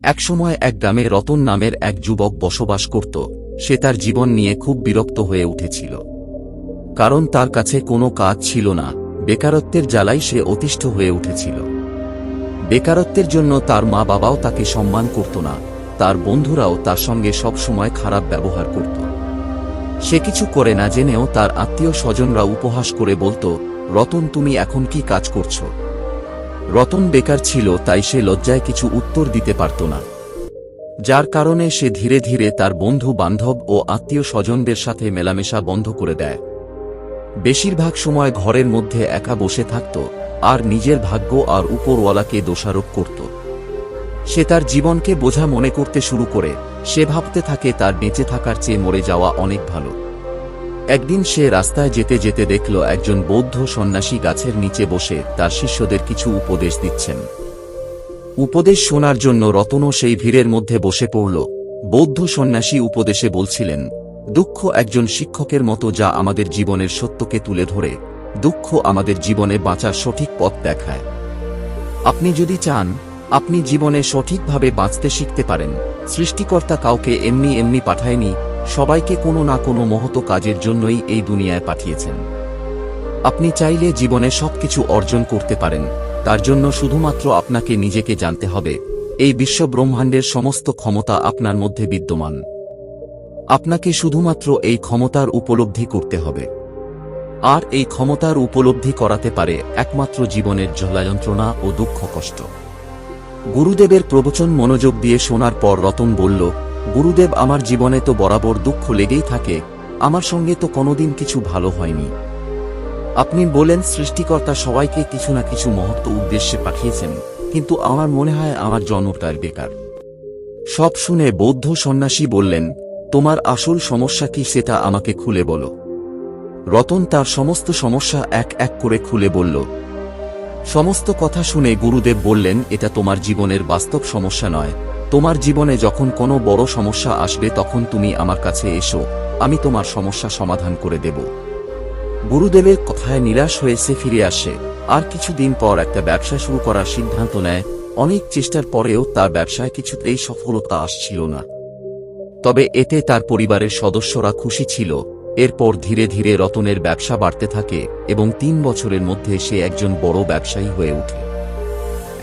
একসময় এক গ্রামে রতন নামের এক যুবক বসবাস করত। সে তার জীবন নিয়ে খুব বিরক্ত হয়ে উঠেছিল, কারণ তার কাছে কোনো কাজ ছিল না। বেকারত্বের জ্বালায় সে অতিষ্ঠ হয়ে উঠেছিল। বেকারত্বের জন্য তার মা বাবাও তাকে সম্মান করত না, তার বন্ধুরাও তার সঙ্গে সব সময় খারাপ ব্যবহার করত। সে কিছু করে না জেনেও তার আত্মীয় স্বজনরা উপহাস করে বলতো, রতন তুমি এখন কি কাজ করছো? রতন বেকার ছিল, তাই সে লজ্জায় কিছু উত্তর দিতে পারত না, যার কারণে সে ধীরে ধীরে তার বন্ধু বান্ধব ও আত্মীয় স্বজনদের সাথে মেলামেশা বন্ধ করে দেয়। বেশিরভাগ সময় ঘরের মধ্যে একা বসে থাকত আর নিজের ভাগ্য আর উপরওয়ালাকে দোষারোপ করত। সে তার জীবনকে বোঝা মনে করতে শুরু করে। সে ভাবতে থাকে তার বেঁচে থাকার চেয়ে মরে যাওয়া অনেক ভালো। একদিন সে রাস্তায় যেতে যেতে দেখল একজন বৌদ্ধ সন্ন্যাসী গাছের নিচে বসে তার শিষ্যদের কিছু উপদেশ দিচ্ছেন। উপদেশ শোনার জন্য রতনও সেই ভিড়ের মধ্যে বসে পড়ল। বৌদ্ধ সন্ন্যাসী উপদেশে বলছিলেন, দুঃখ একজন শিক্ষকের মতো, যা আমাদের জীবনের সত্যকে তুলে ধরে। দুঃখ আমাদের জীবনে বাঁচার সঠিক পথ দেখায়। আপনি যদি চান আপনি জীবনে সঠিকভাবে বাঁচতে শিখতে পারেন। সৃষ্টিকর্তা কাউকে এমনি এমনি পাঠায়নি, সবাইকে কোনো না কোনো মহৎ কাজের জন্যই এই দুনিয়ায় পাঠিয়েছেন। আপনি চাইলে জীবনে সবকিছু অর্জন করতে পারেন, তার জন্য শুধুমাত্র আপনাকে নিজেকে জানতে হবে। এই বিশ্ব ব্রহ্মাণ্ডের সমস্ত ক্ষমতা আপনার মধ্যে বিদ্যমান। আপনাকে শুধুমাত্র এই ক্ষমতার উপলব্ধি করতে হবে। আর এই ক্ষমতার উপলব্ধি করাতে পারে একমাত্র জীবনের জ্বালা যন্ত্রণা ও দুঃখ কষ্ট। গুরুদেবের প্রবচন মনোযোগ দিয়ে শোনার পর রতন বলল, গুরুদেব, আমার জীবনে তো বরাবর দুঃখ লেগেই থাকে, আমার সঙ্গে তো কোনোদিন কিছু ভালো হয়নি। আপনি বলেন সৃষ্টিকর্তা সবাইকে কিছু না কিছু মহৎ উদ্দেশ্যে পাঠিয়েছেন, কিন্তু আমার মনে হয় আমার জন্মটাই বেকার। সব শুনে বৌদ্ধ সন্ন্যাসী বললেন, তোমার আসল সমস্যা কি সেটা আমাকে খুলে বলো। রতন তার সমস্ত সমস্যা এক এক করে খুলে বলল। সমস্ত কথা শুনে গুরুদেব বললেন, এটা তোমার জীবনের বাস্তব সমস্যা নয়। তোমার জীবনে যখন কোনো বড় সমস্যা আসবে তখন তুমি আমার কাছে এসো, আমি তোমার সমস্যা সমাধান করে দেব। গুরুদেবের কথায় নিরাশ হয়ে সে ফিরে আসে। আর কিছুদিন পর একটা ব্যবসা শুরু করার সিদ্ধান্ত নেয়। অনেক চেষ্টার পরেও তার ব্যবসায় কিছুতেই সফলতা আসছিল না, তবে এতে তার পরিবারের সদস্যরা খুশি ছিল। এরপর ধীরে ধীরে রতনের ব্যবসা বাড়তে থাকে এবং ৩ বছরের মধ্যে সে একজন বড় ব্যবসায়ী হয়ে ওঠে।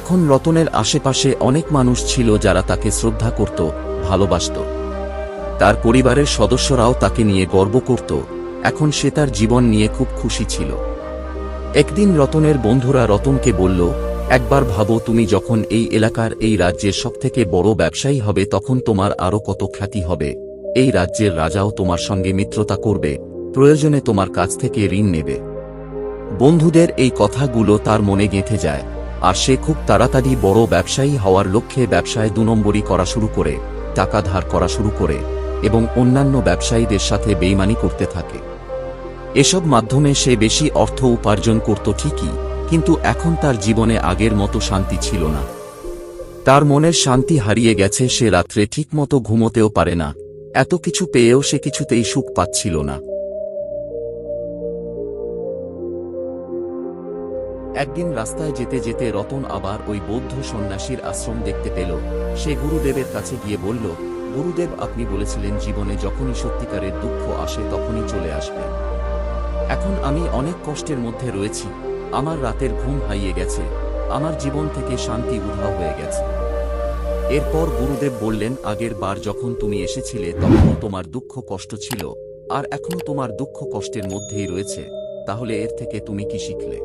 এখন রতনের আশেপাশে অনেক মানুষ ছিল যারা তাকে শ্রদ্ধা করত, ভালোবাসত। তার পরিবারের সদস্যরাও তাকে নিয়ে গর্ব করত। এখন সে তার জীবন নিয়ে খুব খুশি ছিল। একদিন রতনের বন্ধুরা রতনকে বলল, একবার ভাবো, তুমি যখন এই এলাকার, এই রাজ্যের সবথেকে বড় ব্যবসায়ী হবে তখন তোমার আরো কত খ্যাতি হবে। এই রাজ্যের রাজাও তোমার সঙ্গে মিত্রতা করবে, প্রয়োজনে তোমার কাছ থেকে ঋণ নেবে। বন্ধুদের এই কথাগুলো তার মনে গেঁথে যায়, আর সে খুব তাড়াতাড়ি বড় ব্যবসায়ী হওয়ার লক্ষ্যে ব্যবসায় ২ নম্বরি করা শুরু করে, টাকা ধার করা শুরু করে এবং অন্যান্য ব্যবসায়ীদের সাথে বেইমানি করতে থাকে। এসব মাধ্যমে সে বেশি অর্থ উপার্জন করত ঠিকই, কিন্তু এখন তার জীবনে আগের মতো শান্তি ছিল না। তার মনের শান্তি হারিয়ে গেছে। সে রাত্রে ঠিকমতো ঘুমোতেও পারে না। এত কিছু পেয়েও সে কিছুতেই সুখ পাচ্ছিল না। একদিন রাস্তায় যেতে যেতে রতন আবার ওই বৌদ্ধ সন্ন্যাসীর আশ্রম দেখতে পেল। সে গুরুদেবের কাছে গিয়ে বলল, গুরুদেব, আপনি বলেছিলেন জীবনে যখনই সত্যিকারের দুঃখ আসে তখনই চলে আসবে। এখন আমি অনেক কষ্টের মধ্যে রয়েছি, আমার রাতের ঘুম হারিয়ে গেছে, আমার জীবন থেকে শান্তি উধাও হয়ে গেছে। এরপর গুরুদেব বললেন, আগের বার যখন তুমি এসেছিলে তখন তোমার দুঃখ কষ্ট ছিল, আর এখনো তোমার দুঃখ কষ্টের মধ্যেই রয়েছে, তাহলে এর থেকে তুমি কি শিখলে?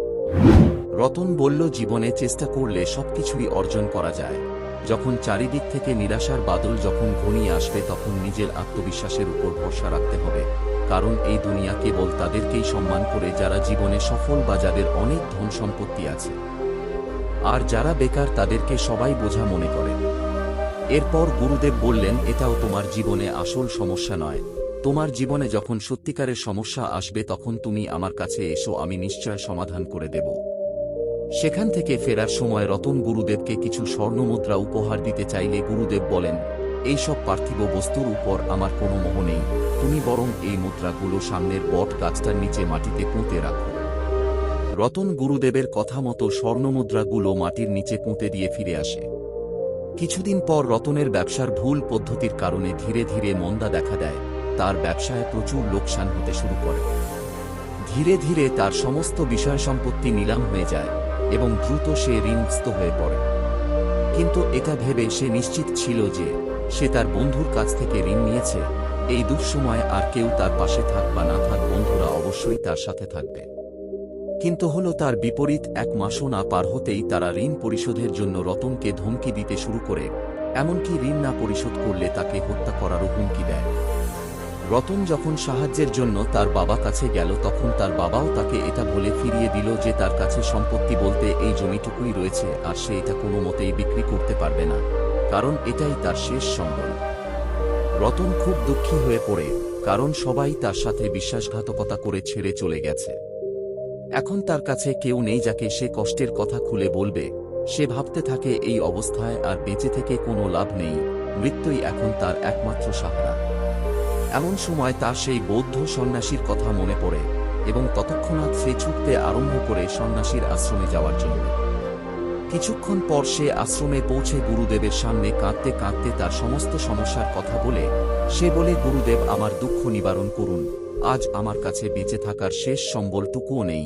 রতন বলল, জীবনে চেষ্টা করলে সবকিছুই অর্জন করা যায়। যখন চারিদিক থেকে নিরাশার বাদল যখন ঘনিয়ে আসবে তখন নিজের আত্মবিশ্বাসের উপর ভরসা রাখতে হবে, কারণ এই দুনিয়া কেবল তাদেরকেই সম্মান করে যারা জীবনে সফল বা যাদের অনেক ধন সম্পত্তি আছে, আর যারা বেকার তাদেরকে সবাই বোঝা মনে করে। এরপর গুরুদেব বললেন, এটাও তোমার জীবনে আসল সমস্যা নয়। তোমার জীবনে যখন সত্যিকারের সমস্যা আসবে তখন তুমি আমার কাছে এসো, আমি নিশ্চয় সমাধান করে দেব। সেখান থেকে ফেরার সময় রতন গুরুদেবকে কিছু স্বর্ণমুদ্রা উপহার দিতে চাইলে গুরুদেব বলেন, এই সব পার্থিব বস্তুর উপর আমার কোনো মোহ নেই, তুমি বরং এই মুদ্রাগুলো সামনের বট গাছটার নিচে মাটিতে পুঁতে রাখো। রতন গুরুদেবের কথা মতো স্বর্ণমুদ্রাগুলো মাটির নিচে পুঁতে দিয়ে ফিরে আসে। কিছুদিন পর রতনের ব্যবসার ভুল পদ্ধতির কারণে ধীরে ধীরে মন্দা দেখা দেয়। তার ব্যবসায় প্রচুর লোকসান হতে শুরু করে। ধীরে ধীরে তার সমস্ত বিষয় সম্পত্তি নিলাম হয়ে যায় এবং দ্রুত সে ঋণগ্রস্ত হয়ে পড়ে। কিন্তু এটা ভেবে সে নিশ্চিত ছিল যে সে তার বন্ধুর কাছ থেকে ঋণ নিয়েছে। এই দুঃসময়ে আর কেউ তার পাশে থাক বা না থাক, বন্ধুরা অবশ্যই তার সাথে থাকবে। কিন্তু হলো তার বিপরীত। এক মাসও না পার হতেই তারা ঋণ পরিশোধের জন্য রতনকে ধমকি দিতে শুরু করে, এমনকি ঋণ না পরিশোধ করলে তাকে হত্যা করারও হুমকি দেয়। রতন যখন সাহায্যের জন্য তার বাবা কাছে গেল, তখন তার বাবাও তাকে এটা বলে ফিরিয়ে দিল যে তার কাছে সম্পত্তি বলতে এই জমিটুকুই রয়েছে, আর সে এটা কোনো মতেই বিক্রি করতে পারবে না, কারণ এটাই তার শেষ সম্বল। রতন খুব দুঃখী হয়ে পড়ে, কারণ সবাই তার সাথে বিশ্বাসঘাতকতা করে ছেড়ে চলে গেছে। এখন তার কাছে কেউ নেই যাকে সে কষ্টের কথা খুলে বলবে। সে ভাবতে থাকে এই অবস্থায় আর বেঁচে থেকে কোনো লাভ নেই, মৃত্যুই এখন তার একমাত্র সাহারা। এমন সময় তার সেই বৌদ্ধ সন্ন্যাসীর কথা মনে পড়ে এবং তৎক্ষণাৎ সে ছুটতে আরম্ভ করে সন্ন্যাসীর আশ্রমে যাওয়ার জন্য। কিছুক্ষণ পর সে আশ্রমে পৌঁছে গুরুদেবের সামনে কাঁদতে কাঁদতে তার সমস্ত সমস্যার কথা বলে। সে বলে, গুরুদেব, আমার দুঃখ নিবারণ করুন। আজ আমার কাছে বেঁচে থাকার শেষ সম্বলটুকুও নেই।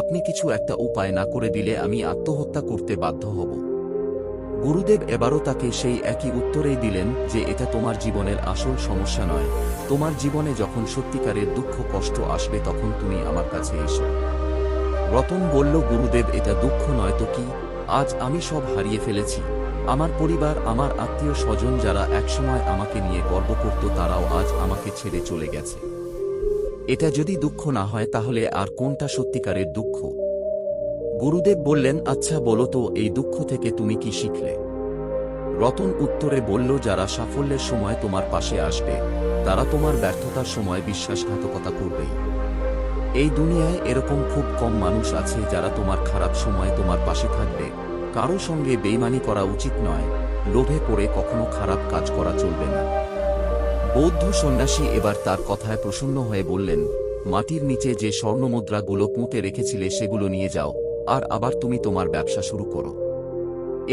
আপনি কিছু একটা উপায় না করে দিলে আমি আত্মহত্যা করতে বাধ্য হব। গুরুদেব এবারও তাকে সেই একই উত্তরেই দিলেন যে এটা তোমার জীবনের আসল সমস্যা নয়। তোমার জীবনে যখন সত্যিকারের দুঃখ কষ্ট আসবে তখন তুমি আমার কাছে এসো। রতন বলল, গুরুদেব, এটা দুঃখ নয় তো কি? আজ আমি সব হারিয়ে ফেলেছি। আমার পরিবার, আমার আত্মীয় স্বজন যারা একসময় আমাকে নিয়ে গর্ব করত, তারাও আজ আমাকে ছেড়ে চলে গেছে। এটা যদি দুঃখ না হয় তাহলে আর কোনটা সত্যিকারের দুঃখ? গুরুদেব বললেন, আচ্ছা বলো তো, এই দুঃখ থেকে তুমি কি শিখলে? রতন উত্তরে বলল, যারা সাফল্যের সময় তোমার পাশে আসবে তারা তোমার ব্যর্থতার সময় বিশ্বাসঘাতকতা করবেই। এই দুনিয়ায় এরকম খুব কম মানুষ আছে যারা তোমার খারাপ সময় তোমার পাশে থাকবে। কারো সঙ্গে বেইমানি করা উচিত নয়, লোভে পড়ে কখনো খারাপ কাজ করা চলবে না। বৌদ্ধ সন্ন্যাসী এবার তার কথায় প্রসন্ন হয়ে বললেন, মাটির নিচে যে স্বর্ণমুদ্রাগুলো পুঁতে রেখেছিলে সেগুলো নিয়ে যাও, আর আবার তুমি তোমার ব্যবসা শুরু করো।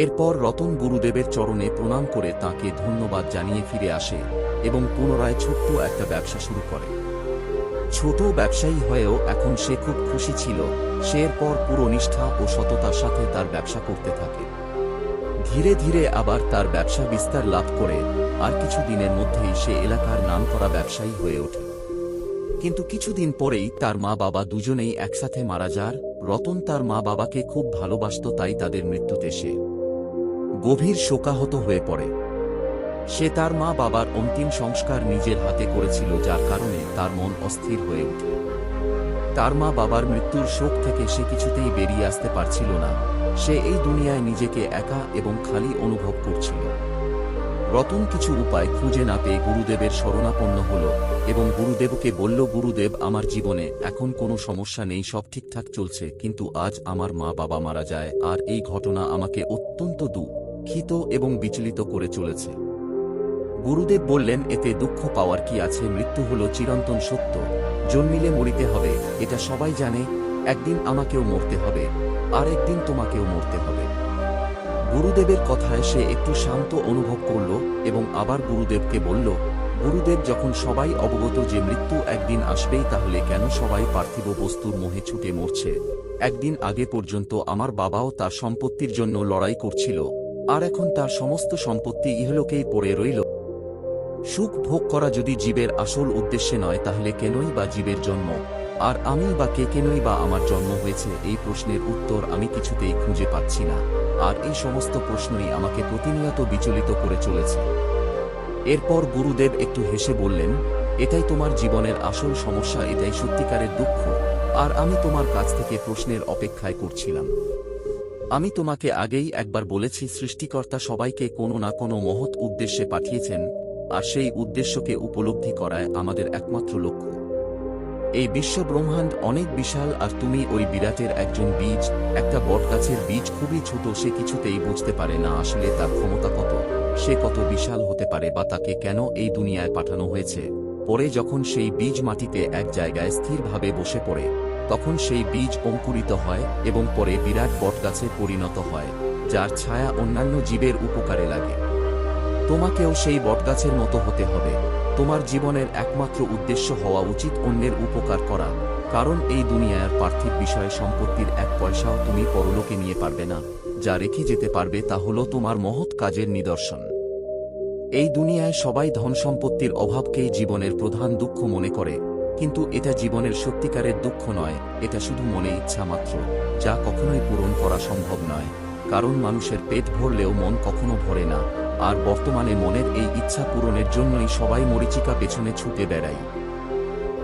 এরপর রতন গুরুদেবের চরণে প্রণাম করে তাঁকে ধন্যবাদ জানিয়ে ফিরে আসে এবং পুনরায় ছোট্ট একটা ব্যবসা শুরু করে। ছোট ব্যবসায়ী হয়েও এখন সে খুব খুশি ছিল। সে এরপর পুরো নিষ্ঠা ও সততার সাথে তার ব্যবসা করতে থাকে। ধীরে ধীরে আবার তার ব্যবসা বিস্তার লাভ করে, আর কিছু দিনের মধ্যেই সে এলাকার নামকরা ব্যবসায়ী হয়ে ওঠে। কিন্তু কিছুদিন পরেই তার মা বাবা দুজনেই একসাথে মারা যান। রতন তার মা বাবাকে খুব ভালোবাসত, তাই তাদের মৃত্যুতে সে গভীর শোকাহত হয়ে পড়ে। সে তার মা বাবার অন্তিম সংস্কার নিজের হাতে করেছিল, যার কারণে তার মন অস্থির হয়ে ওঠে। তার মা বাবার মৃত্যুর শোক থেকে সে কিছুতেই বেরিয়ে আসতে পারছিল না। সে এই দুনিয়ায় নিজেকে একা এবং খালি অনুভব করছিল। রতন কিছু উপায় খুঁজে না পেয়ে গুরুদেবের শরণাপন্ন হল এবং গুরুদেবকে বলল, গুরুদেব, আমার জীবনে এখন কোনো সমস্যা নেই, সব ঠিকঠাক চলছে, কিন্তু আজ আমার মা বাবা মারা যায়, আর এই ঘটনা আমাকে অত্যন্ত দুঃখিত এবং বিচলিত করে চলেছে। গুরুদেব বললেন, এতে দুঃখ পাওয়ার কি আছে? মৃত্যু হলো চিরন্তন সত্য। জন্মিলে মরিতে হবে, এটা সবাই জানে। একদিন আমাকেও মরতে হবে, আর একদিন তোমাকেও মরতে হবে। গুরুদেবের কথায় সে একটু শান্ত অনুভব করল এবং আবার গুরুদেবকে বলল, গুরুদেব, যখন সবাই অবগত যে মৃত্যু একদিন আসবেই, তাহলে কেন সবাই পার্থিব বস্তুর মোহে ছুটে মরছে? একদিন আগে পর্যন্ত আমার বাবাও তার সম্পত্তির জন্য লড়াই করছিল, আর এখন তার সমস্ত সম্পত্তি ইহলোকেই পড়ে রইল। সুখ ভোগ করা যদি জীবের আসল উদ্দেশ্যে নয়, তাহলে কেনই বা জীবের জন্ম? আর আমি বা কেনই বা আমার জন্ম হয়েছে? এই প্রশ্নের উত্তর আমি কিছুতেই খুঁজে পাচ্ছি না, আর এই সমস্ত প্রশ্নই আমাকে প্রতিনিয়ত বিচলিত করে চলেছে। এরপর গুরুদেব একটু হেসে বললেন, এটাই তোমার জীবনের আসল সমস্যা, এটাই সত্যিকারের দুঃখ, আর আমি তোমার কাছ থেকে প্রশ্নের অপেক্ষায় করছিলাম। আমি তোমাকে আগেই একবার বলেছি, সৃষ্টিকর্তা সবাইকে কোনো না কোনো মহৎ উদ্দেশ্যে পাঠিয়েছেন, আর সেই উদ্দেশ্যকে উপলব্ধি করায় আমাদের একমাত্র লক্ষ্য। এই বিশ্ব ব্রহ্মাণ্ড অনেক বিশাল, আর তুমি ওই বিরাটের একজন বীজ। একটা বটগাছের বীজ খুবই ছোট, সে কিছুতেই বুঝতে পারে না আসলে তার ক্ষমতা কত, সে কত বিশাল হতে পারে, বা তাকে কেন এই দুনিয়ায় পাঠানো হয়েছে। পরে যখন সেই বীজ মাটিতে এক জায়গায় স্থিরভাবে বসে পড়ে, তখন সেই বীজ অঙ্কুরিত হয় এবং পরে বিরাট বটগাছে পরিণত হয়। যার ছায়া অন্যান্য জীবের উপকারে লাগে। তোমাকেও সেই বটগাছের মতো হতে হবে। তোমার জীবনের একমাত্র উদ্দেশ্য হওয়া উচিত অন্যের উপকার করা, কারণ এই দুনিয়ার পার্থিব বিষয়ে সম্পত্তির এক পয়সাও তুমি পরলোকে নিয়ে পারবে না। যা রেখে যেতে পারবে তা হলো তোমার মহৎ কাজের নিদর্শন। এই দুনিয়ায় সবাই ধন সম্পত্তির অভাবকেই জীবনের প্রধান দুঃখ মনে করে, কিন্তু এটা জীবনের সত্যিকারের দুঃখ নয়, এটা শুধু মনে ইচ্ছা মাত্র, যা কখনোই পূরণ করা সম্ভব নয়। কারণ মানুষের পেট ভরলেও মন কখনো ভরে না, আর বর্তমানে মনের এই ইচ্ছা পূরণের জন্যই সবাই মরীচিকা পেছনে ছুটে বেড়ায়।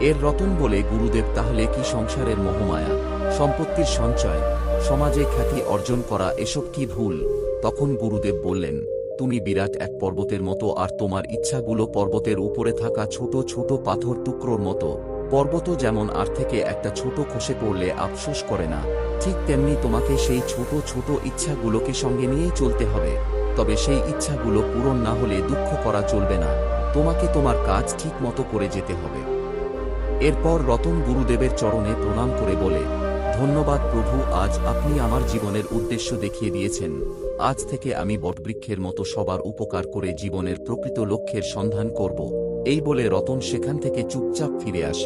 এর রতন বলে গুরুদেব, তাহলে কি সংসারের মোহমায়া, সম্পত্তির সঞ্চয়, সমাজে খ্যাতি অর্জন করা এসব কি ভুল? তখন গুরুদেব বললেন, তুমি বিরাট এক পর্বতের মতো, আর তোমার ইচ্ছাগুলো পর্বতের উপরে থাকা ছোট ছোট পাথর টুকরোর মতো। পর্বত যেমন আর থেকে একটা ছোট খসে পড়লে আফসোস করে না, ঠিক তেমনি তোমাকে সেই ছোট ছোট ইচ্ছাগুলোকে সঙ্গে নিয়েই চলতে হবে। তবে সেই ইচ্ছাগুলো পূরণ না হলে দুঃখ করা চলবে না, তোমাকে তোমার কাজ ঠিক মতো করে যেতে হবে। এরপর রতন গুরুদেবের চরণে প্রণাম করে বলে, ধন্যবাদ প্রভু, আজ আপনি আমার জীবনের উদ্দেশ্য দেখিয়ে দিয়েছেন। আজ থেকে আমি বটবৃক্ষের মতো সবার উপকার করে জীবনের প্রকৃত লক্ষ্যের সন্ধান করব। এই বলে রতন সেখান থেকে চুপচাপ ফিরে আসে।